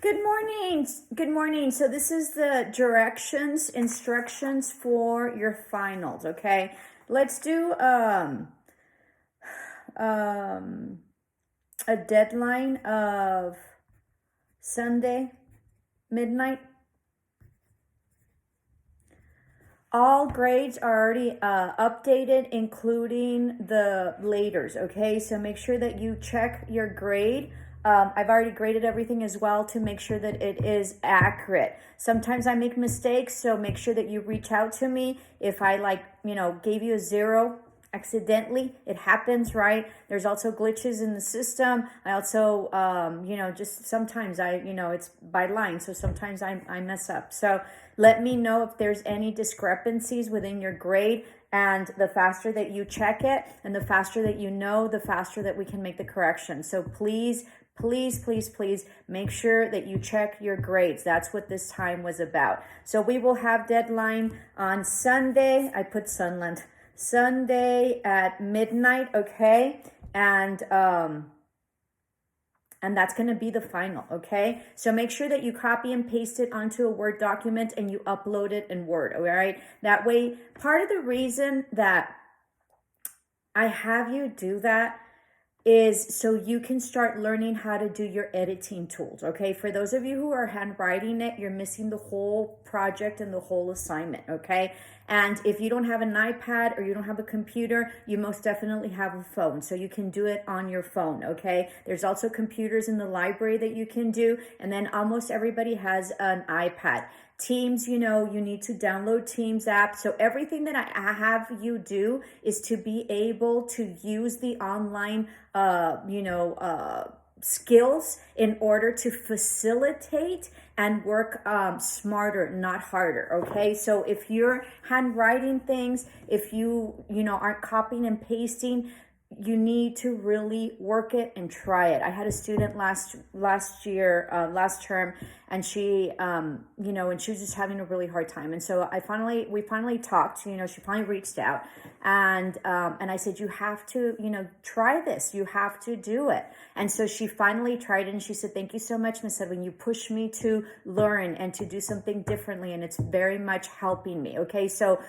Good morning. Good morning. So this is the instructions for your finals, okay? Let's do a deadline of Sunday midnight. All grades are already updated, including the laters, okay? So make sure that you check your grade. I've already graded everything as well to make sure that it is accurate. Sometimes I make mistakes, so make sure that you reach out to me. If I gave you a 0 accidentally, it happens, right? There's also glitches in the system. I also, just sometimes it's by line. So sometimes I mess up. So let me know if there's any discrepancies within your grade. And the faster that you check it and the faster that you know, the faster that we can make the correction. So please make sure that you check your grades. That's what this time was about. So we will have deadline on Sunday. I put Sunday at midnight, okay? And that's going to be the final, okay? So make sure that you copy and paste it onto a Word document and you upload it in Word, all right? That way, part of the reason that I have you do that is so you can start learning how to do your editing tools, okay? For those of you who are handwriting it, you're missing the whole project and the whole assignment, okay? And if you don't have an iPad or you don't have a computer, you most definitely have a phone. So you can do it on your phone, okay? There's also computers in the library that you can do. And then almost everybody has an iPad. Teams, you need to download Teams app. So everything that I have you do is to be able to use the online, skills in order to facilitate and work smarter, not harder, okay? So if you're handwriting things, if you aren't copying and pasting, you need to really work it and try it. I had a student last term, and she, and she was just having a really hard time. And so we finally talked, she finally reached out, and I said, you have to, try this. You have to do it. And so she finally tried it, and she said, thank you so much, Miss Edwin. You pushed me to learn and to do something differently, and it's very much helping me. Okay. So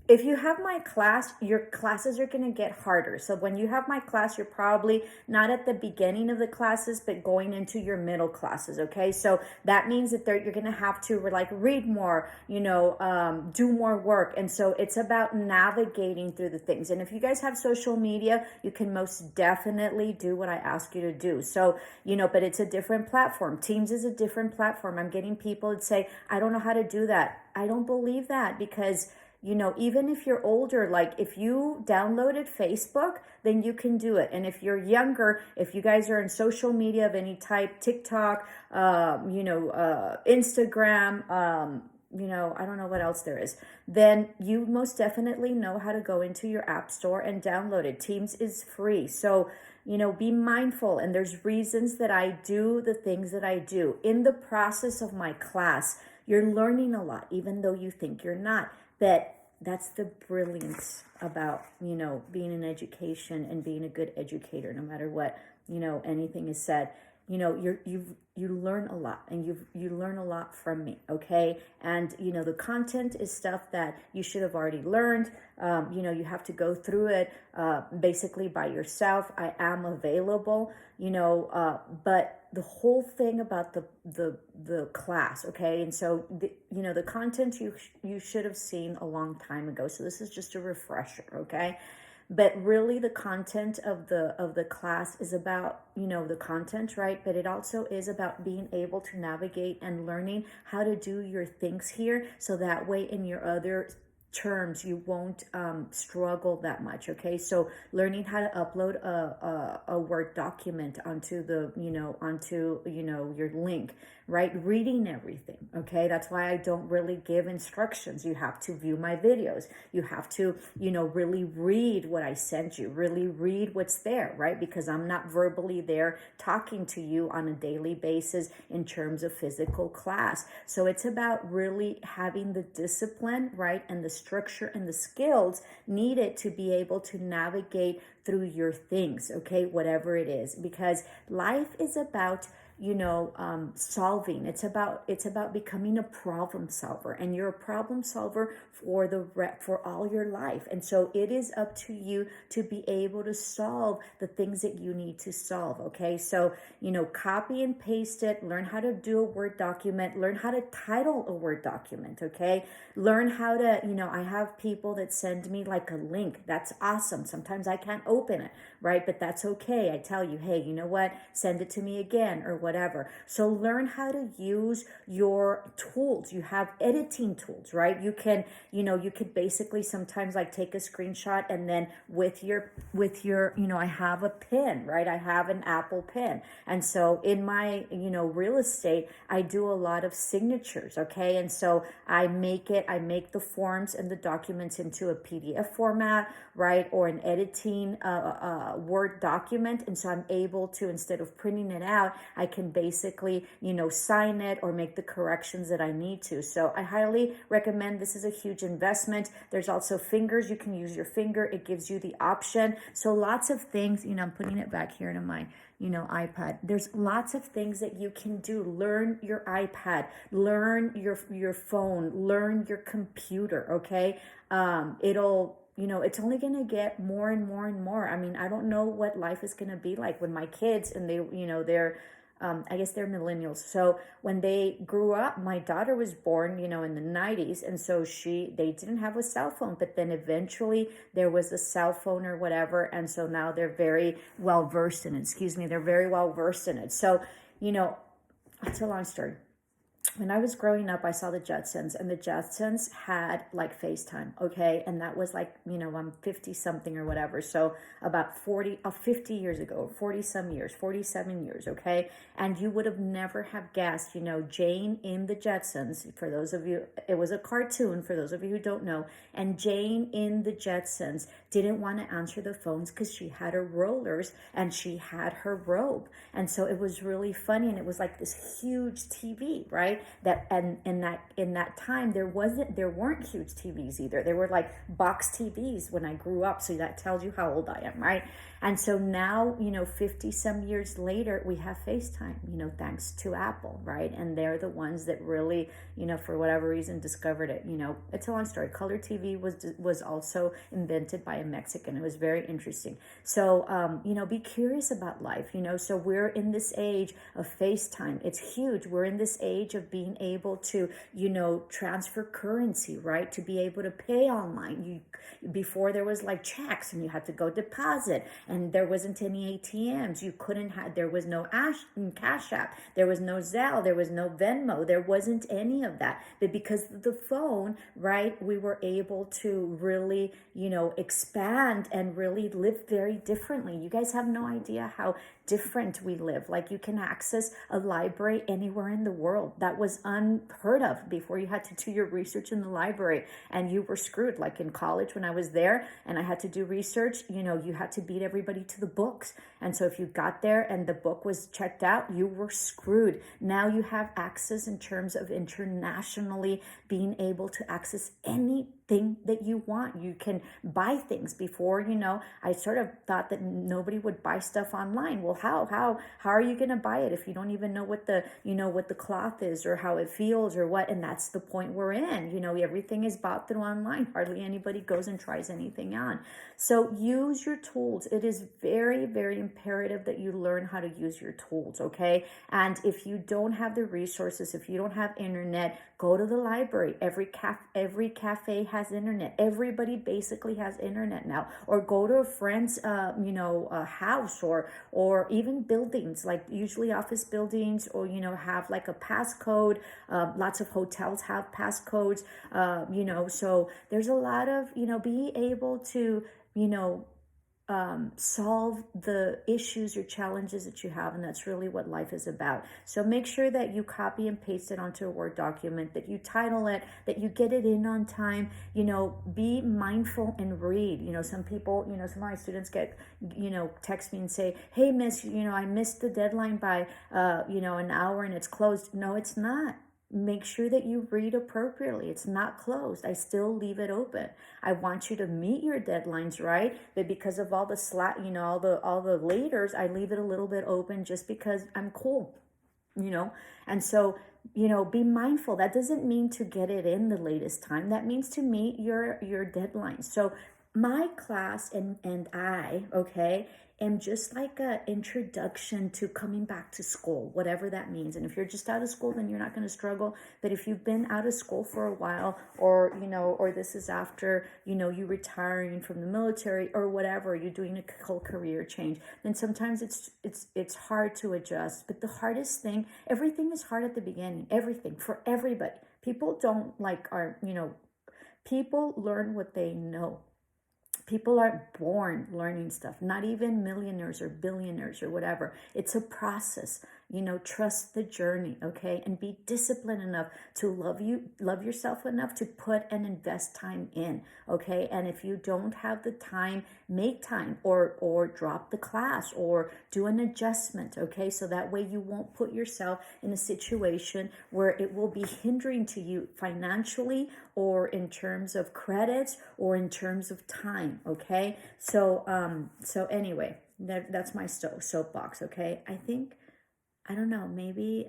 if you have my class, your classes are going to get harder. So when you have my class, you're probably not at the beginning of the classes, but going into your middle classes, okay? So that means that you're going to have to read more, do more work. And so it's about navigating through the things. And if you guys have social media, you can most definitely do what I ask you to do. So, but it's a different platform. Teams is a different platform. I'm getting people that say, I don't know how to do that. I don't believe that, because even if you're older, if you downloaded Facebook, then you can do it. And if you're younger, if you guys are in social media of any type, TikTok, Instagram, I don't know what else there is, then you most definitely know how to go into your app store and download it. Teams is free. So, be mindful. And there's reasons that I do the things that I do. In the process of my class, you're learning a lot, even though you think you're not. That's the brilliance about, being in education and being a good educator, no matter what, anything is said. You learn a lot, and you learn a lot from me, okay? And the content is stuff that you should have already learned. You have to go through it basically by yourself. I am available, but the whole thing about the class, okay? And so the content you should have seen a long time ago. So this is just a refresher, okay? But really the content of the class is about, the content, right? But it also is about being able to navigate and learning how to do your things here. So that way in your other terms you won't struggle that much, okay? So learning how to upload a Word document onto your link, right? Reading everything, okay? That's why I don't really give instructions. You have to view my videos. You have to, really read what I sent you, really read what's there, right? Because I'm not verbally there talking to you on a daily basis in terms of physical class. So it's about really having the discipline, right? And the structure and the skills needed to be able to navigate through your things, okay? Whatever it is, because life is about solving. It's about becoming a problem solver, and you're a problem solver for all your life. And so it is up to you to be able to solve the things that you need to solve. Okay, so copy and paste it. Learn how to do a Word document. Learn how to title a Word document. Okay, learn how to I have people that send me like a link. That's awesome. Sometimes I can't open it, right? But that's okay. I tell you, hey, you know what? Send it to me again or whatever. So learn how to use your tools. You have editing tools, right? You can, you could basically sometimes like take a screenshot, and then with your, I have a pen, right? I have an Apple pen. And so in my, real estate, I do a lot of signatures. Okay. And so I make the forms and the documents into a PDF format, right? Or an editing Word document. And so I'm able to, instead of printing it out, I can basically, sign it or make the corrections that I need to. So I highly recommend. This is a huge investment. There's also fingers. You can use your finger. It gives you the option. So lots of things, I'm putting it back here into my, iPad. There's lots of things that you can do. Learn your iPad, learn your phone, learn your computer. Okay. It's only going to get more and more and more. I mean, I don't know what life is going to be like when my kids, and they're, I guess they're millennials. So when they grew up, my daughter was born, in the 90s. And so they didn't have a cell phone, but then eventually there was a cell phone or whatever. And so now they're very well versed in it. They're very well versed in it. So, it's a long story. When I was growing up, I saw the Jetsons, and the Jetsons had like FaceTime, okay? And that was like, I'm 50 something or whatever. So about 50 years ago, 40 some years, 47 years, okay? And you would have never have guessed, Jane in the Jetsons, for those of you, it was a cartoon for those of you who don't know. And Jane in the Jetsons didn't want to answer the phones because she had her rollers and she had her robe. And so it was really funny. And it was like this huge TV, right? That and in that time there weren't huge TVs either. There were like box TVs when I grew up. So that tells you how old I am, right? And so now, 50 some years later, we have FaceTime, thanks to Apple, right? And they're the ones that really, for whatever reason, discovered it. It's a long story. Color TV was also invented by a Mexican. It was very interesting. So, be curious about life, So we're in this age of FaceTime. It's huge. We're in this age of being able to, transfer currency, right? To be able to pay online. Before there was like checks and you had to go deposit, and there wasn't any ATMs. There was no Cash App. There was no Zelle. There was no Venmo. There wasn't any of that. But because of the phone, right, we were able to really, expand and really live very differently. You guys have no idea how different we live. Like, you can access a library anywhere in the world. That was unheard of before. You had to do your research in the library and you were screwed. Like in college when I was there and I had to do research, you had to beat everybody to the books. And so if you got there and the book was checked out, you were screwed. Now you have access in terms of internationally being able to access anything that you want. You can buy things. Before, I sort of thought that nobody would buy stuff online. Well, how are you going to buy it if you don't even know what the cloth is or how it feels or what? And that's the point we're in. Everything is bought through online. Hardly anybody goes and tries anything on. So use your tools. It is very, very imperative that you learn how to use your tools, okay? And if you don't have the resources, if you don't have internet, go to the library. Every cafe has internet. Everybody basically has internet now. Or go to a friend's, a house or even buildings, like usually office buildings, or, have like a passcode. Lots of hotels have passcodes, so there's a lot of, be able to, solve the issues or challenges that you have. And that's really what life is about. So make sure that you copy and paste it onto a Word document, that you title it, that you get it in on time. Be mindful and read. Some people, some of my students text me and say, hey, miss, I missed the deadline by, an hour and it's closed. No, it's not. Make sure that you read appropriately. It's not closed. I still leave it open. I want you to meet your deadlines, right? But because of all the slack, all the laters, I leave it a little bit open just because I'm cool. you know. And so, be mindful. That doesn't mean to get it in the latest time. That means to meet your deadline. So my class and I, okay, am just like a introduction to coming back to school, whatever that means. And if you're just out of school, then you're not going to struggle. But if you've been out of school for a while, or or this is after you retiring from the military or whatever, you're doing a whole career change, then sometimes it's hard to adjust. But the hardest thing, everything is hard at the beginning, everything, for everybody. People don't like are people learn what they know. People aren't born learning stuff, not even millionaires or billionaires or whatever. It's a process. Trust the journey, okay? And be disciplined enough to love yourself enough to put and invest time in, okay? And if you don't have the time, make time, or drop the class, or do an adjustment, okay? So that way you won't put yourself in a situation where it will be hindering to you financially, or in terms of credits, or in terms of time, okay? So anyway, that's my soapbox, okay? I don't know, maybe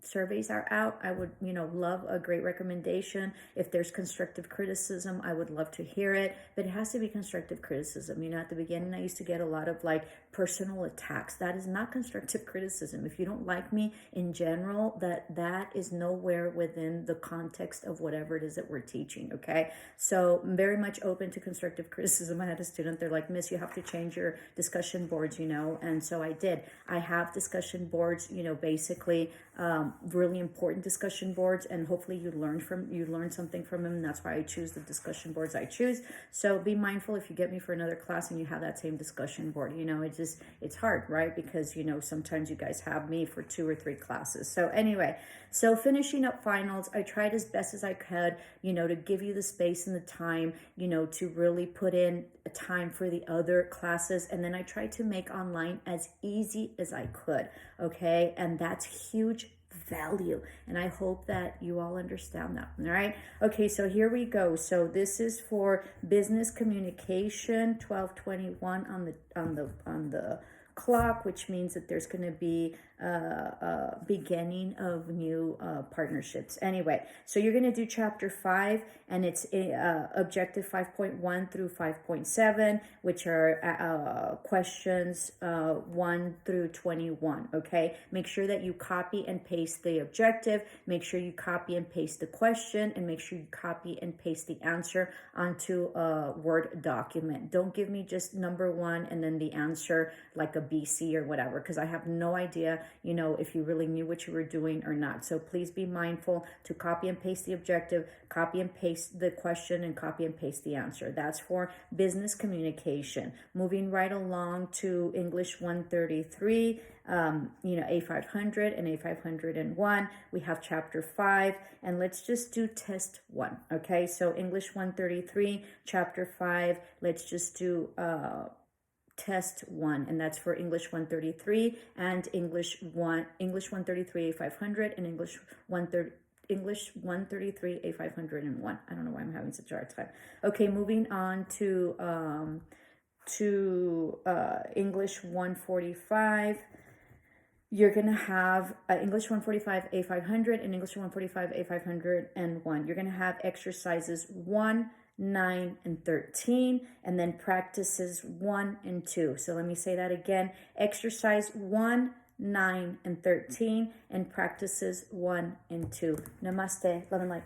surveys are out. I would, love a great recommendation. If there's constructive criticism, I would love to hear it, but it has to be constructive criticism. At the beginning, I used to get a lot of like personal attacks. That is not constructive criticism. If you don't like me in general, that is nowhere within the context of whatever it is that we're teaching, okay? So I'm very much open to constructive criticism. I had a student, they're like, Miss, you have to change your discussion boards, and so I did. I have discussion boards, basically really important discussion boards, and hopefully you learn something from them. And that's why I choose the discussion boards I choose. So be mindful if you get me for another class and you have that same discussion board. It's hard, right? Because sometimes you guys have me for 2 or 3 classes. So anyway, so finishing up finals, I tried as best as I could, to give you the space and the time, to really put in a time for the other classes. And then I tried to make online as easy as I could, okay? And that's huge value. And I hope that you all understand that. All right. Okay. So here we go. So this is for business communication, 1221 on the clock, which means that there's going to be a beginning of new partnerships. Anyway, so you're going to do chapter 5, and it's objective 5.1 through 5.7, which are questions 1 through 21. Okay, make sure that you copy and paste the objective, make sure you copy and paste the question, and make sure you copy and paste the answer onto a Word document. Don't give me just number 1 and then the answer like a BC or whatever, because I have no idea if you really knew what you were doing or not. So please be mindful to copy and paste the objective, copy and paste the question, and copy and paste the answer. That's for business communication. Moving right along to English 133, A500 and A501. We have chapter 5, and let's just do test 1. Okay, so English 133, chapter 5, let's just do test 1, and that's for English 133 and English 133 A500 and English 133 A501. I don't know why I'm having such a hard time. Okay, moving on to English 145. You're going to have English 145 A500 and English 145 A501. You're going to have exercises 1, 9, and 13, and then practices 1 and 2. So let me say that again. Exercise 1, 9, and 13, and practices 1 and 2. Namaste. Love and light.